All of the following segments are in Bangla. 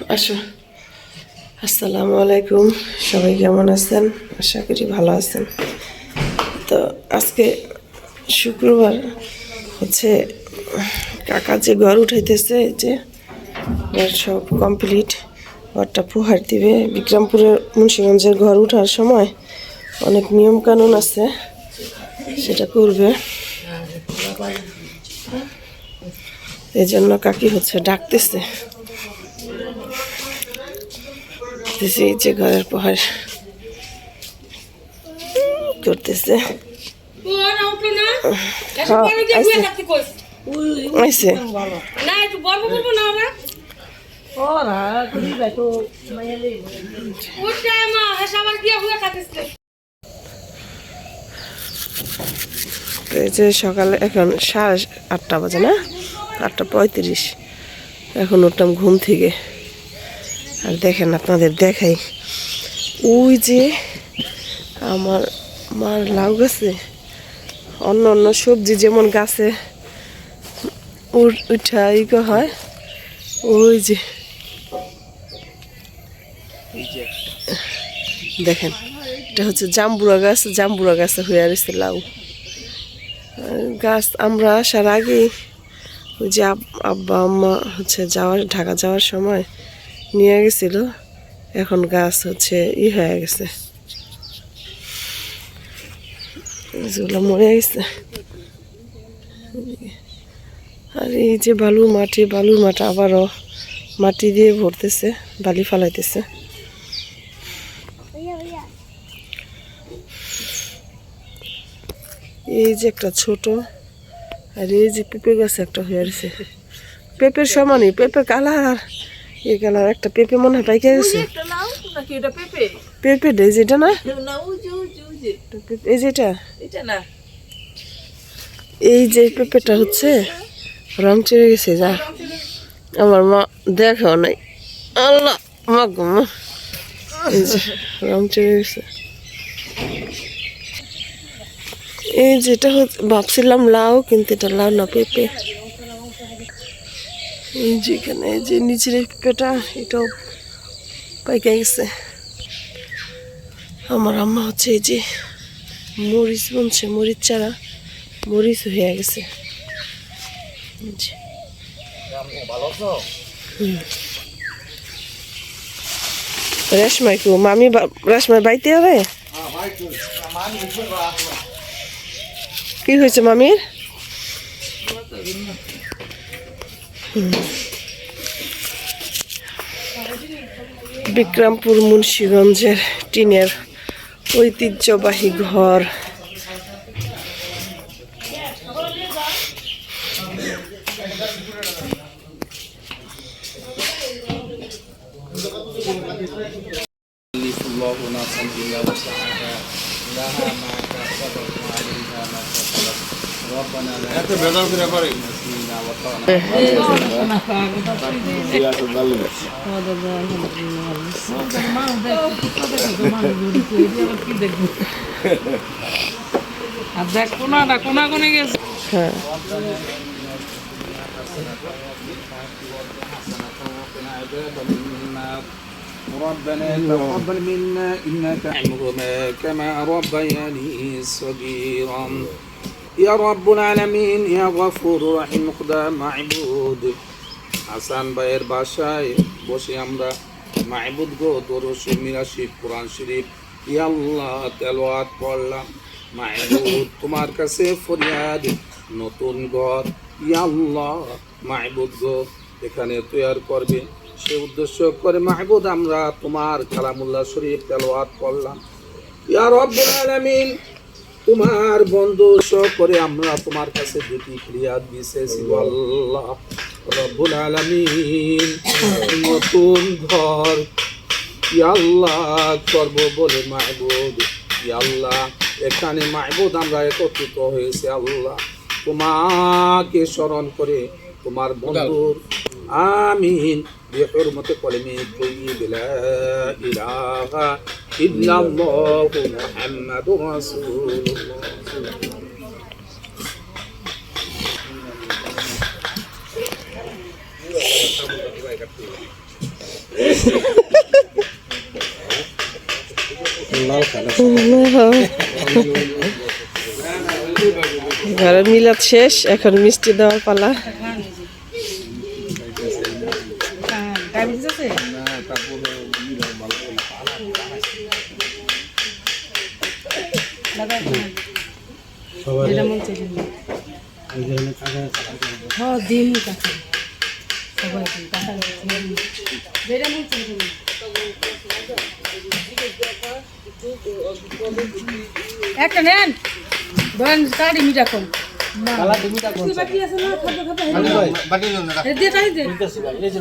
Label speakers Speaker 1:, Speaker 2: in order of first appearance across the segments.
Speaker 1: আসো। আসসালামু আলাইকুম, সবাই কেমন আছেন? আশা করি ভালো আছেন। তো আজকে শুক্রবার হচ্ছে, কাকা যে ঘর উঠাইতেছে, যে ঘর সব কমপ্লিট, ঘরটা প্রহার দিবে। বিক্রমপুরের মুন্সিগঞ্জের ঘর উঠার সময় অনেক নিয়ম কানুন আছে, সেটা করবে। এই জন্য কাকি হচ্ছে ডাকতেছে, এই যে ঘরের প্রহার করতেছে। এই যে সকালে এখন 8:30 বাজে, না 8:35। এখন উঠলাম ঘুম থেকে। আর দেখেন, আপনাদের দেখাই, ওই যে আমার মার লাউ গাছে, অন্য অন্য সবজি যেমন গাছে উঠা হয়, ওই যে দেখেন, এটা হচ্ছে জাম্বুরা গাছ। জাম্বুরা গাছে হয়ে আসছে লাউ গাছ। আমরা আসার আগে ওই যে আব্বা আম্মা হচ্ছে ঢাকা যাওয়ার সময় নিয়ে গেছিল। এখন গাছ হচ্ছে হয়ে গেছে, যেগুলো মরে গেছে। আর এই যে বালুর মাঠ আবারও মাটি দিয়ে ভরতেছে, বালি ফালাইতেছে। এই যে একটা ছোট, আর এই যে পেঁপে গাছ একটা হয়ে আছে, পেঁপের সমানই, পেঁপে কালার। এই কালার একটা পেঁপে মনে হয় পাইকে গেছে। পেঁপে যেটা না, এই যেটা, এই যে পেঁপেটা হচ্ছে রং চড়ে গেছে। যা আমার মা দেখাও নাই, আল্লাহ মা গো মা, এই যে রং চড়ে গেছে। এই যেটা ভাবছিলাম লাউ, কিন্তু এটা লাউ না, পেঁপে। এই যে এখানে এই যে নিচের পেঁপেটা, এটাও পাইকে গেছে। আমার আম্মা হচ্ছে এই যে মরিচ বুনছে, মরিচ চারা, মরিচ হয়ে গেছে। রেশমাই কো মামি, রেশমাই বাইতে হবে। কি হয়েছে মামির? বিক্রমপুর মুন্সিগঞ্জের টিনের ঐতিহ্যবাহী ঘর। হ্যাঁ,
Speaker 2: ربنا تقبل منا إنك عنهما كما ربياني صغيرا يا رب العالمين يا غفور رحيم خدا معبود হাসান ভাইয়ের বাসায় বসে আমরা মাহবুদ গো দরুদ মিরাশি কোরআন শরীফ ইয়া আল্লাহ তেলাওয়াত পড়লাম। মাহবুদ তোমার কাছে ফরিয়াদ, নতুন ঘর ইয়া আল্লাহ মাহবুদ গো এখানে তৈরি করবে, সে উদ্দেশ্য করে মাহবুদ আমরা তোমার কালামুল্লাহ শরীফ তেলাওয়াত করলাম। ইয়া রব্বুল আলামিন তোমার বন্ধু করে আমরা তোমার কাছে দুটি ফরিয়াদ দিয়েছি আল্লাহ রব্বুল আলামিন, নতুন ঘর ইয়া আল্লাহ করব বলে মাহবুদ ইয়া আল্লাহ এখানে মাহবুদ আমরা একত্রিত হয়েছি আল্লাহ তোমাকে স্মরণ করে তোমার বন্ধুর আমিন بحرمة كلمة طيب لا إله إلا الله محمد رسول الله
Speaker 1: ঘরে মিলাদ শেষ, এখন মিষ্টি দেওয়ার পালা।
Speaker 3: একটা নেন ধরেন কাটি মিটা কম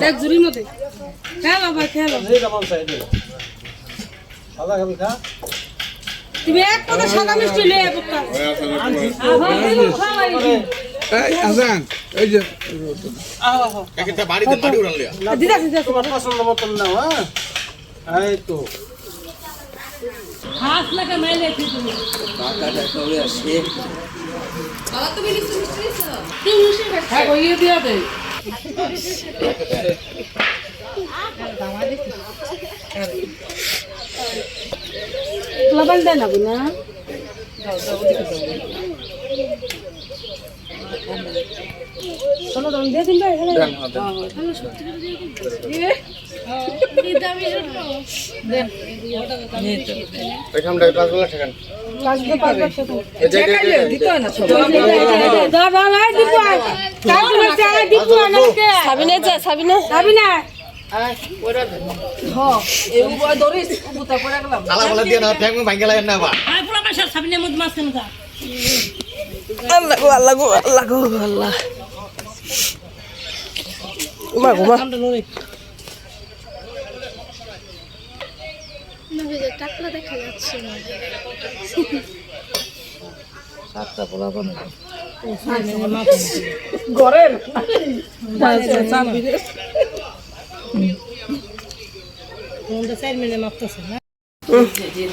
Speaker 3: দেখ জুড়ির মধ্যে খেলো ভাই খেলো তুমি এক কথা সাদা মিষ্টি নিয়ে
Speaker 2: আজান এই যে
Speaker 3: হাত লাগা মাইলে তুমি হ্যাঁ ইয়ে দিয়া দে লবণ দেন না বুনা চলো দম দিয়ে দিন ভাই
Speaker 4: টাকলা দেখা যাচ্ছে না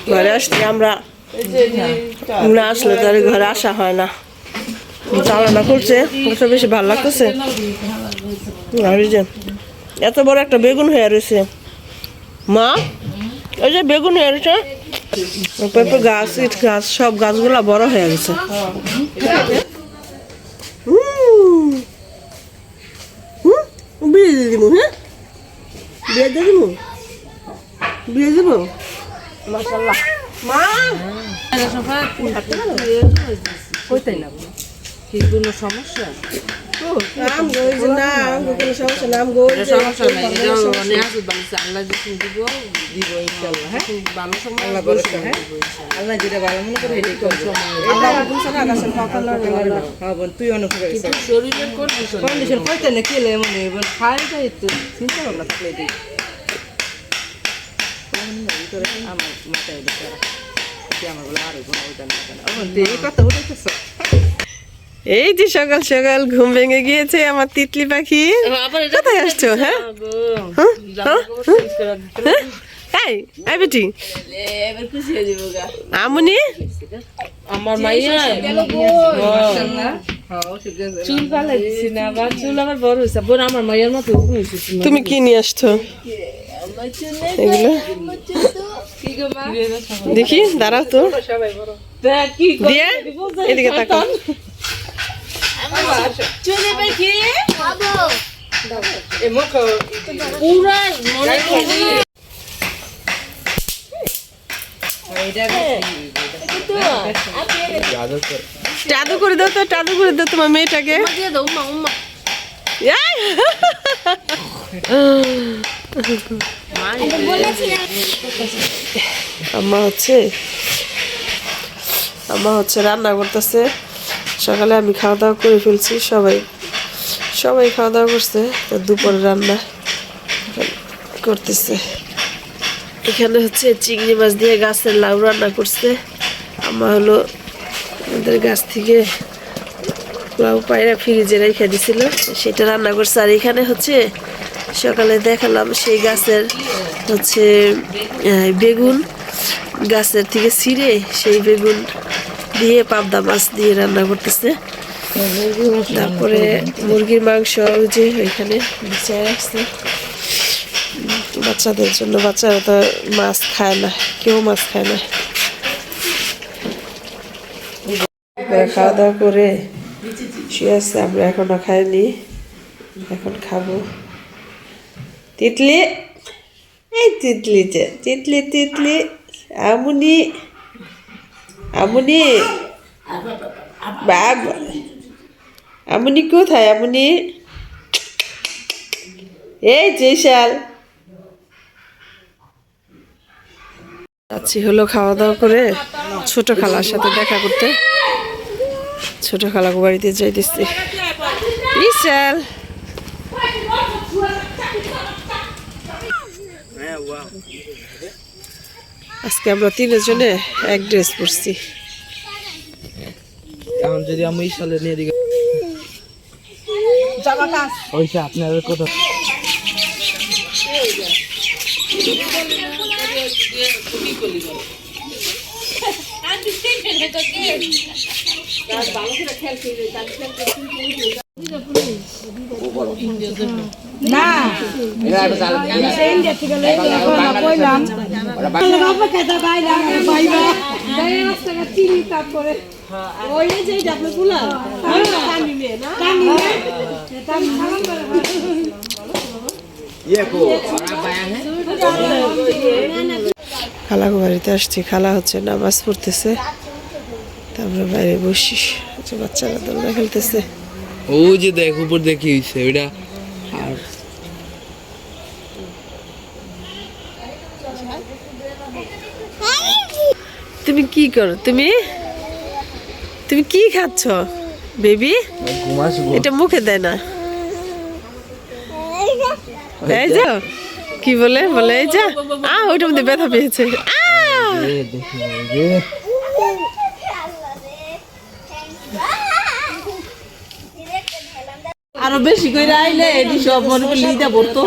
Speaker 1: ঘরে আসলে আমরা না আসলে তার ঘরে আসা হয় না। চালানা করছে কত বেশি ভালো লাগতেছে। আর এই যে এত বড় একটা বেগুন হয়ে রয়েছে মা, ওই যে বেগুন হয়ে রয়েছে গাছ, ইট গাছ, সব গাছগুলা বড় হয়ে গেছে। বিয়ে দিয়ে দিব, হ্যাঁ বিয়ে দিয়ে দিব, বিয়ে দিব মাশাআল্লাহ। মা
Speaker 3: কইতাই না কি কোনো সমস্যা
Speaker 1: নাম গই না কোনো সমস্যা নাম গই
Speaker 3: সমস্যা নাই মানে হাজত বানিয়েছে আল্লাহ যদি দিব দিব ইনশাআল্লাহ হ্যাঁ ভালো সময় আল্লাহ ভরসা হ্যাঁ আল্লাহ যেটা ভালো মনে করে এটাই করব আল্লাহ বুঝছ না গাছের পাতা হ্যাঁ বোন তুই অনেক করে কিন্তু শরীরের কন্ডিশন কইতে না কি লে মনে বোন খাইটাই তো চিন্তা ভাবনা থাকলে দিই আমার মাথায় দেখে কি আমার বলে আর কোনো ওইটা না বোন এই কথা হইতেছ।
Speaker 1: এই যে সকাল সকাল ঘুম ভেঙে গিয়েছে আমার তিতলি পাখি। কোথায় আসছো? হ্যাঁ এই এই বেটি আমনি
Speaker 3: আমার মাইয়া চুল পালাইছি না আবার চুল আমার বড় হয়েছে বোন আমার মাইয়ার মতো হয়েছে।
Speaker 1: তুমি কি নিয়ে আসছো এগুলো? দেখি দাঁড়াও তো দিয়ে এদিকে তাকাও।
Speaker 3: চুলে পাখি পুরা মনে
Speaker 1: টাদু করে দাও তো, টাদু করে দাও তোমার মেয়েটাকে। আম্মা হচ্ছে রান্না করতেছে। সকালে আমি খাওয়া দাওয়া করে ফেলছি, সবাই খাওয়া দাওয়া করছে, তো দুপুরে রান্না করতেছে। এখানে হচ্ছে চিংড়ি মাছ দিয়ে গাছের লাউ রান্না করছে। আম্মা হলো আমাদের গাছ থেকে লাউ পায়রা ফ্রিজে রেখে দিছিল, সেটা রান্না করছে। আর এখানে হচ্ছে সকালে দেখালাম সেই গাছের হচ্ছে বেগুন গাছের থেকে ছিঁড়ে সেই বেগুন দিয়ে পাবদা মাছ দিয়ে রান্না করতেছে। তারপরে মুরগির মাংস যে ওইখানে বিছিয়ে রাখছে, বাচ্চাদের জন্য, বাচ্চারা তো মাছ খায় না, কেউ মাছ খায় না। খাওয়া দাওয়া করে শুয়ে আসছে, আমরা এখনো খাইনি, এখন খাবো। তিতলি, এই তিতলি যে তিতলি তিতলি, আমুনি আমুনি, বাবা আমুনি কোথায়? আমুনি এই জয়শাল। যাচ্ছি হলো খাওয়া দাওয়া করে ছোট খালার সাথে দেখা করতে, ছোট খালাকে বাড়িতে যাইতেছি। বিশাল আজকে আমরা তিনজনে এক ড্রেস পরছি।
Speaker 4: এখন যদি আমি সালে নিয়ে দিকে ওইসে আপনার কথা
Speaker 1: খালাকে বাড়িতে আসছি, খালা হচ্ছে নামাজ পড়তেছে, তারপরে বাইরে বসি, বাচ্চারা দোলনা খেলতেছে।
Speaker 4: ও যে দেখ উপর দেখি হইছে ওইটা। আর
Speaker 1: তুমি কি করো? তুমি তুমি কি খাচ্ছ বেবি?
Speaker 4: ঘুমাস
Speaker 1: এটা মুখে দেয় না। এই যা কি বলে বলে এই যা ওইটার মধ্যে ব্যথা পেয়েছে।
Speaker 4: দেখি রে
Speaker 3: আরো বেশি করে আইলে এটি সব মনে করে লিদা পড়তো।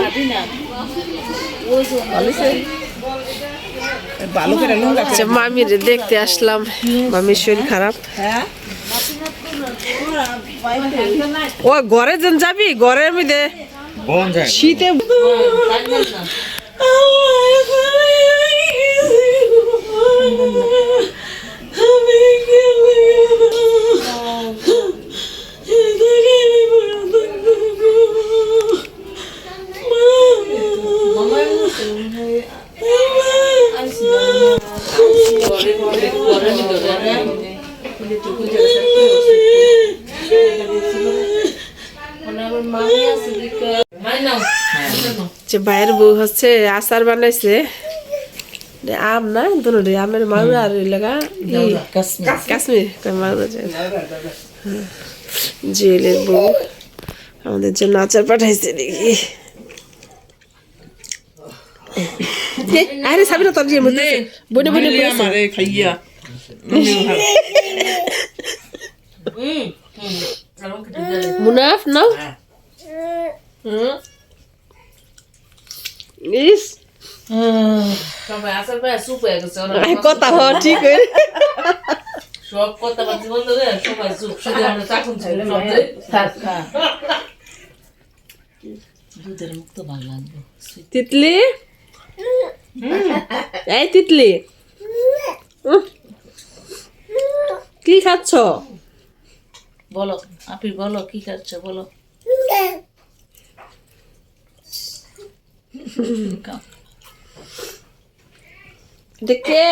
Speaker 3: ভালো করে নুন লাগছে।
Speaker 1: আচ্ছা, মামির দেখতে আসলাম, মামির শরীর খারাপ। ও ঘরে যেন যাবি, ঘরের মধ্যে শীতে ভাইয়ের বউ হচ্ছে আচার বানাইছে, আম না দুটো আমের মাউরা আর লাগা কাশ্মীর জুয়েলের বউ আমাদের জন্য আচার পাঠাইছে দেখি। আরে সাবিনা তোর যে মধ্যে বনে বনে
Speaker 3: মারে খাইয়া
Speaker 1: মুনাফ নাও ইস
Speaker 3: সবাই আসার পরে সুপ হয়ে গেছে।
Speaker 1: কথা হওয়া ঠিক হয়ে
Speaker 3: সব কথা বাতি বন্ধ করে সবাই সুপ শুধু আমরা চাকুন ছিল দুধের মুখ তো ভালো লাগবে।
Speaker 1: তিতলি, এই তিতলি কি খাচ্ছ?
Speaker 3: বলো আপনি বলো কি খাচ্ছ বলো।
Speaker 1: এটা কে?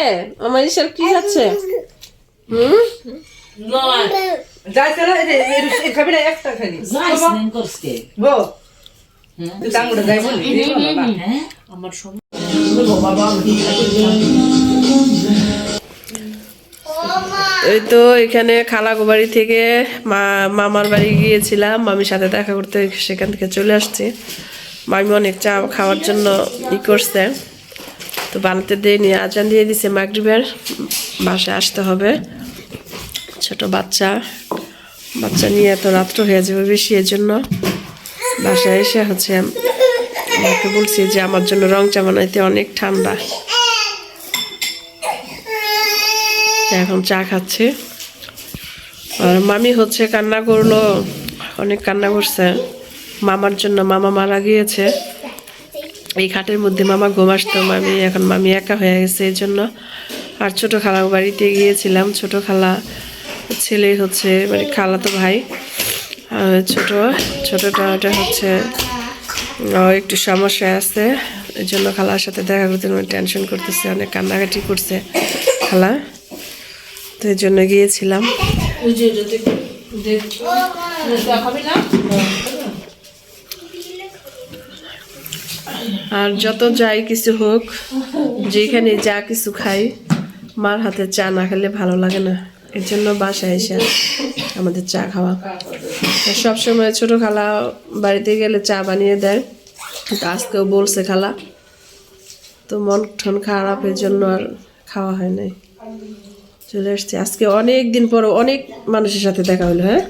Speaker 1: আমার ঈশ্বর কি খাচ্ছে?
Speaker 3: আমার সময়
Speaker 1: এই তো এখানে খালাগো বাড়ি থেকে মামার বাড়ি গিয়েছিলাম, মামির সাথে দেখা করতে, সেখান থেকে চলে আসছি। মামি অনেক চা খাওয়ার জন্য করছে, তো বানাতে দেয়নি, আজান দিয়ে দিছে মাগরিবের, বাসায় আসতে হবে। ছোট বাচ্চা নিয়ে তো রাত্র হয়ে যাবে বেশি, এর জন্য বাসায় এসে হচ্ছে আমাকে বলছি যে আমার জন্য রং চা বানাইতে, অনেক ঠান্ডা। এখন চা খাচ্ছে, আর মামি হচ্ছে কান্না করলো, অনেক কান্না করছে মামার জন্য, মামা মারা গিয়েছে। এই খাটের মধ্যে মামা ঘুম আসতো, এখন মামি একা হয়ে গেছে এই জন্য। আর ছোট খালা বাড়িতে গিয়েছিলাম, ছোট খালা ছেলে হচ্ছে মানে খালাতো ভাই, আর ছোটটা ওটা হচ্ছে একটু সমস্যায় আছে, এই জন্য খালার সাথে দেখা করতে টেনশন করতেছে, অনেক কান্নাকাটি করছে খালা, তো এই জন্য গিয়েছিলাম। আর যত যাই কিছু হোক, যেখানে যা কিছু খাই, মার হাতে চা না খেলে ভালো লাগে না, এর জন্য বাসায় এসে আমাদের চা খাওয়া। সবসময় ছোট খালা বাড়িতে গেলে চা বানিয়ে দেয়, কিন্তু আজকেও বলছে খালা, তো মন ঠন খারাপের জন্য আর খাওয়া হয় নাই, চলে আসছে। আজকে অনেক দিন পর অনেক মানুষের সাথে দেখা হলো। হ্যাঁ